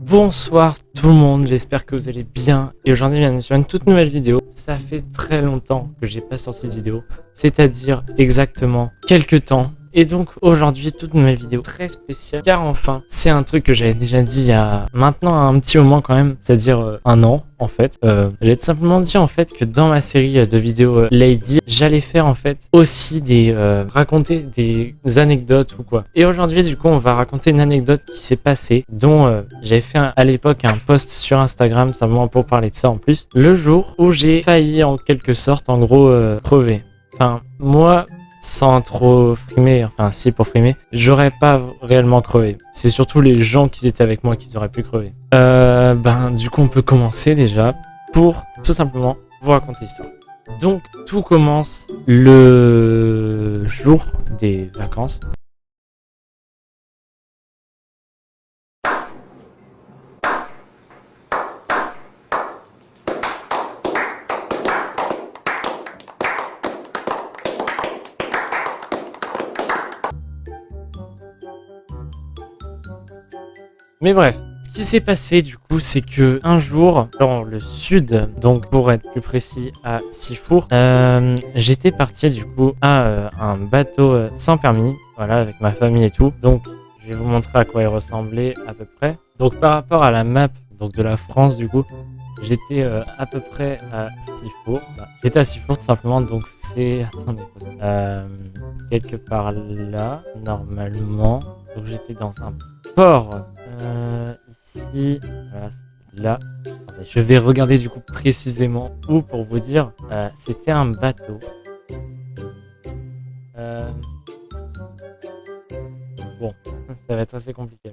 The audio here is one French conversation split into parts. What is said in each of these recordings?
Bonsoir tout le monde, j'espère que vous allez bien et aujourd'hui bienvenue sur une toute nouvelle vidéo. Ça fait très longtemps que j'ai pas sorti de vidéo, c'est-à-dire exactement quelques temps. Et donc aujourd'hui toute nouvelle vidéo très spéciale car enfin c'est un truc que j'avais déjà dit il y a maintenant un petit moment quand même, c'est-à-dire un an en fait. J'avais tout simplement dit en fait que dans ma série de vidéos Lady, j'allais faire en fait aussi raconter des anecdotes ou quoi. Et aujourd'hui du coup on va raconter une anecdote qui s'est passée dont j'avais fait à l'époque un post sur Instagram simplement pour parler de ça en plus. Le jour où j'ai failli en quelque sorte en gros crever. Enfin moi sans trop frimer, enfin si pour frimer, j'aurais pas réellement crevé. C'est surtout les gens qui étaient avec moi qui auraient pu crever. Du coup on peut commencer déjà pour tout simplement vous raconter l'histoire. Donc tout commence le jour des vacances. Mais bref, ce qui s'est passé du coup, c'est que un jour, dans le sud, donc pour être plus précis à Sifour, j'étais parti du coup à un bateau sans permis, voilà, avec ma famille et tout. Donc je vais vous montrer à quoi il ressemblait à peu près. Donc par rapport à la map donc de la France du coup, j'étais à peu près à Sifour. J'étais à Sifour tout simplement, donc c'est attendez, quelque part là normalement. Donc j'étais dans un port ici, voilà, là. Attendez, je vais regarder du coup précisément où pour vous dire. C'était un bateau. Bon, ça va être assez compliqué.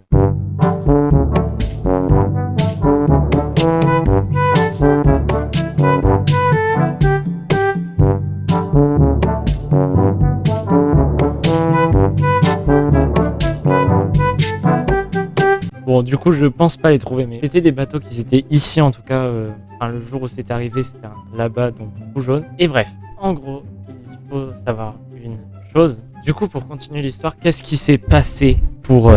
Bon, du coup, je pense pas les trouver, mais c'était des bateaux qui étaient ici en tout cas. Le jour où c'était arrivé, c'était là-bas, donc tout jaune. Et bref, en gros, il faut savoir une chose. Du coup, pour continuer l'histoire, qu'est-ce qui s'est passé pour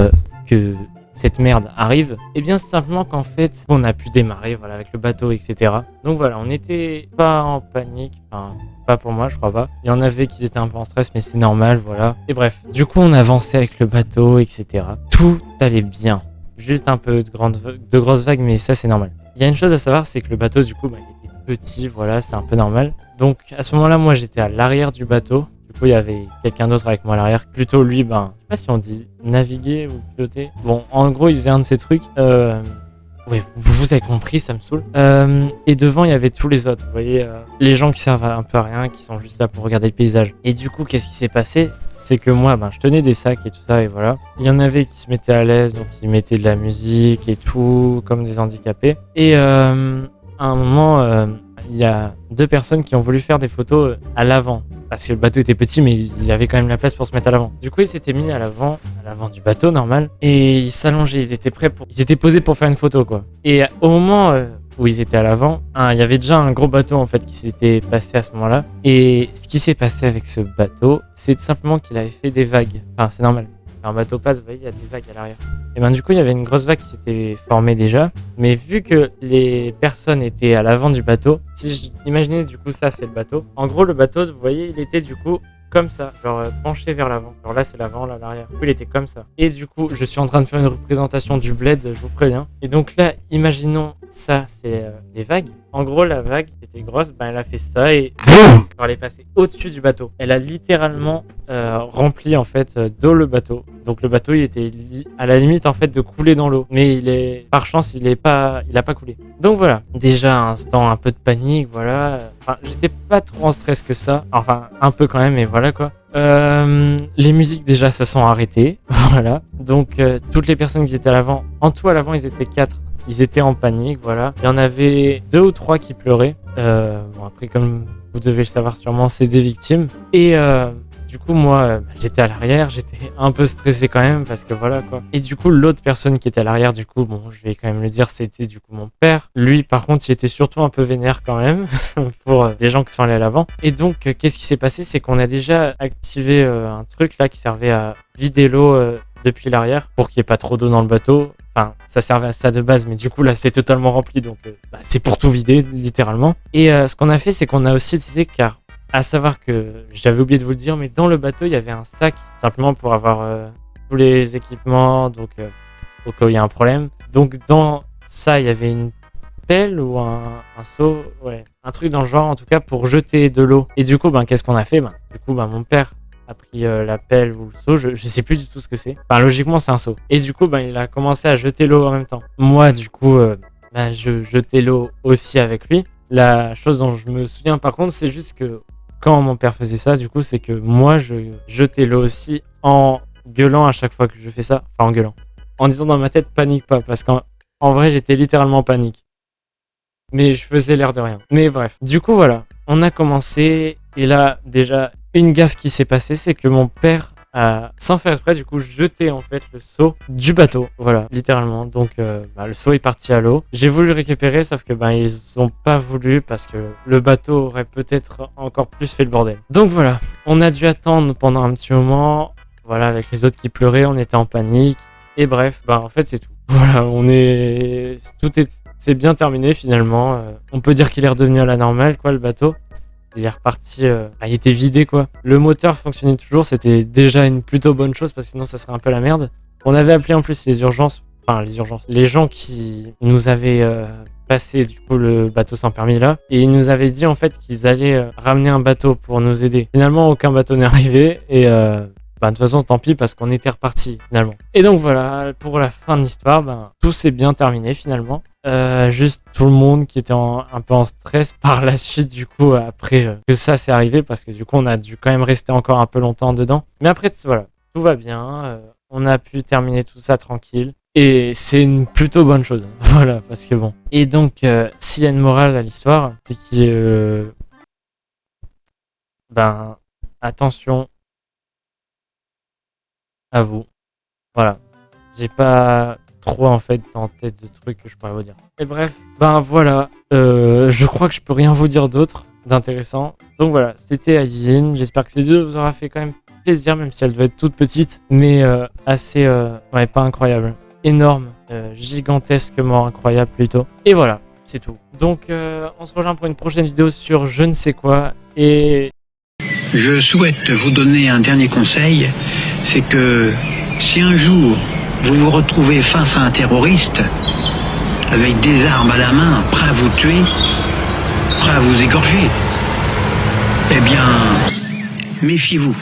que cette merde arrive? Eh bien, c'est simplement qu'en fait, on a pu démarrer, voilà, avec le bateau, etc. Donc voilà, on n'était pas en panique, enfin, pas pour moi, je crois pas. Il y en avait qui étaient un peu en stress, mais c'est normal, voilà. Et bref, du coup, on avançait avec le bateau, etc. Tout allait bien. Juste un peu de grosses vagues, mais ça c'est normal. Il y a une chose à savoir, c'est que le bateau du coup il était petit, voilà, c'est un peu normal. Donc à ce moment là, moi j'étais à l'arrière du bateau. Du coup il y avait quelqu'un d'autre avec moi à l'arrière. Plutôt lui, je sais pas si on dit naviguer ou piloter. Bon, en gros il faisait un de ces trucs. Ouais, vous avez compris, ça me saoule. Et devant, il y avait tous les autres. Vous voyez, les gens qui servent un peu à rien, qui sont juste là pour regarder le paysage. Et du coup, qu'est-ce qui s'est passé? C'est que moi, je tenais des sacs et tout ça, et voilà. Il y en avait qui se mettaient à l'aise, donc ils mettaient de la musique et tout, comme des handicapés. Et à un moment, il y a deux personnes qui ont voulu faire des photos à l'avant. Parce que le bateau était petit, mais il y avait quand même la place pour se mettre à l'avant. Du coup, ils s'étaient mis à l'avant du bateau, normal. Et ils s'allongeaient, ils étaient posés pour faire une photo, quoi. Et au moment où ils étaient à l'avant, il y avait déjà un gros bateau, en fait, qui s'était passé à ce moment-là. Et ce qui s'est passé avec ce bateau, c'est tout simplement qu'il avait fait des vagues. Enfin, c'est normal. Quand un bateau passe, vous voyez, il y a des vagues à l'arrière. Et du coup, il y avait une grosse vague qui s'était formée déjà. Mais vu que les personnes étaient à l'avant du bateau, si imaginez du coup ça, c'est le bateau. En gros, le bateau, vous voyez, il était du coup comme ça, genre penché vers l'avant. Alors là, c'est l'avant, là, l'arrière. Du coup, il était comme ça. Et du coup, je suis en train de faire une représentation du bled, je vous préviens. Et donc là, imaginons ça, c'est les vagues. En gros, la vague était grosse, elle a fait ça et elle est passée au-dessus du bateau. Elle a littéralement rempli en fait d'eau le bateau. Donc le bateau, il était à la limite en fait de couler dans l'eau. Mais par chance, il a pas coulé. Donc voilà, déjà un instant un peu de panique, voilà. J'étais pas trop en stress que ça. Enfin, un peu quand même, mais voilà quoi. Les musiques déjà se sont arrêtées, voilà. Donc toutes les personnes qui étaient à l'avant, en tout à l'avant, ils étaient 4. Ils étaient en panique, voilà. Il y en avait 2 ou 3 qui pleuraient. Après, comme vous devez le savoir sûrement, c'est des victimes. Et du coup, moi, j'étais à l'arrière, j'étais un peu stressé quand même, parce que voilà, quoi. Et du coup, l'autre personne qui était à l'arrière, du coup, je vais quand même le dire, c'était du coup mon père. Lui, par contre, il était surtout un peu vénère quand même, pour les gens qui sont allés à l'avant. Et donc, qu'est-ce qui s'est passé? C'est qu'on a déjà activé un truc là qui servait à vider l'eau depuis l'arrière, pour qu'il n'y ait pas trop d'eau dans le bateau. Enfin, ça servait à ça de base, mais du coup là c'est totalement rempli, donc c'est pour tout vider littéralement. Et ce qu'on a fait, c'est qu'on a aussi utilisé, car à savoir que j'avais oublié de vous le dire, mais dans le bateau il y avait un sac simplement pour avoir tous les équipements, donc au cas où il y a un problème. Donc dans ça il y avait une pelle ou un seau, ouais, un truc dans le genre en tout cas pour jeter de l'eau. Et du coup qu'est-ce qu'on a fait? Du coup mon père a pris la pelle ou le seau, je sais plus du tout ce que c'est. Enfin logiquement c'est un seau. Et du coup il a commencé à jeter l'eau en même temps. Moi du coup je jetais l'eau aussi avec lui. La chose dont je me souviens par contre, c'est juste que quand mon père faisait ça, du coup c'est que moi je jetais l'eau aussi en gueulant à chaque fois que je fais ça. Enfin en gueulant. En disant dans ma tête panique pas, parce qu'en vrai j'étais littéralement en panique. Mais je faisais l'air de rien. Mais bref, du coup voilà, on a commencé, et là déjà une gaffe qui s'est passée, c'est que mon père a, sans faire exprès, du coup jeté en fait le seau du bateau, voilà, littéralement. Donc le seau est parti à l'eau. J'ai voulu le récupérer, sauf que ils ont pas voulu parce que le bateau aurait peut-être encore plus fait le bordel. Donc voilà, on a dû attendre pendant un petit moment, voilà, avec les autres qui pleuraient, on était en panique. Et bref, en fait c'est tout. Voilà, c'est bien terminé finalement. On peut dire qu'il est redevenu à la normale, quoi, le bateau. Il est reparti, il était vidé, quoi. Le moteur fonctionnait toujours, c'était déjà une plutôt bonne chose parce que sinon ça serait un peu la merde. On avait appelé en plus les urgences, les gens qui nous avaient passé du coup le bateau sans permis là, et ils nous avaient dit en fait qu'ils allaient ramener un bateau pour nous aider. Finalement, aucun bateau n'est arrivé et de toute façon, tant pis parce qu'on était reparti finalement. Et donc voilà, pour la fin de l'histoire, tout s'est bien terminé finalement. Juste tout le monde qui était un peu en stress par la suite du coup après que ça s'est arrivé, parce que du coup on a dû quand même rester encore un peu longtemps dedans. Mais après voilà, tout va bien. On a pu terminer tout ça tranquille. Et c'est une plutôt bonne chose. Voilà, parce que bon. Et donc, s'il y a une morale à l'histoire, c'est que attention à vous. Voilà. J'ai pas trop en fait en tête de trucs que je pourrais vous dire. Et bref, voilà. Je crois que je peux rien vous dire d'autre d'intéressant. Donc voilà, c'était Aizine. J'espère que ces vidéo vous aura fait quand même plaisir, même si elle devait être toute petite, mais assez, pas incroyable. Énorme, gigantesquement incroyable plutôt. Et voilà, c'est tout. Donc on se rejoint pour une prochaine vidéo sur je ne sais quoi. Et je souhaite vous donner un dernier conseil, c'est que si un jour vous vous retrouvez face à un terroriste avec des armes à la main, prêt à vous tuer, prêt à vous égorger, eh bien, méfiez-vous.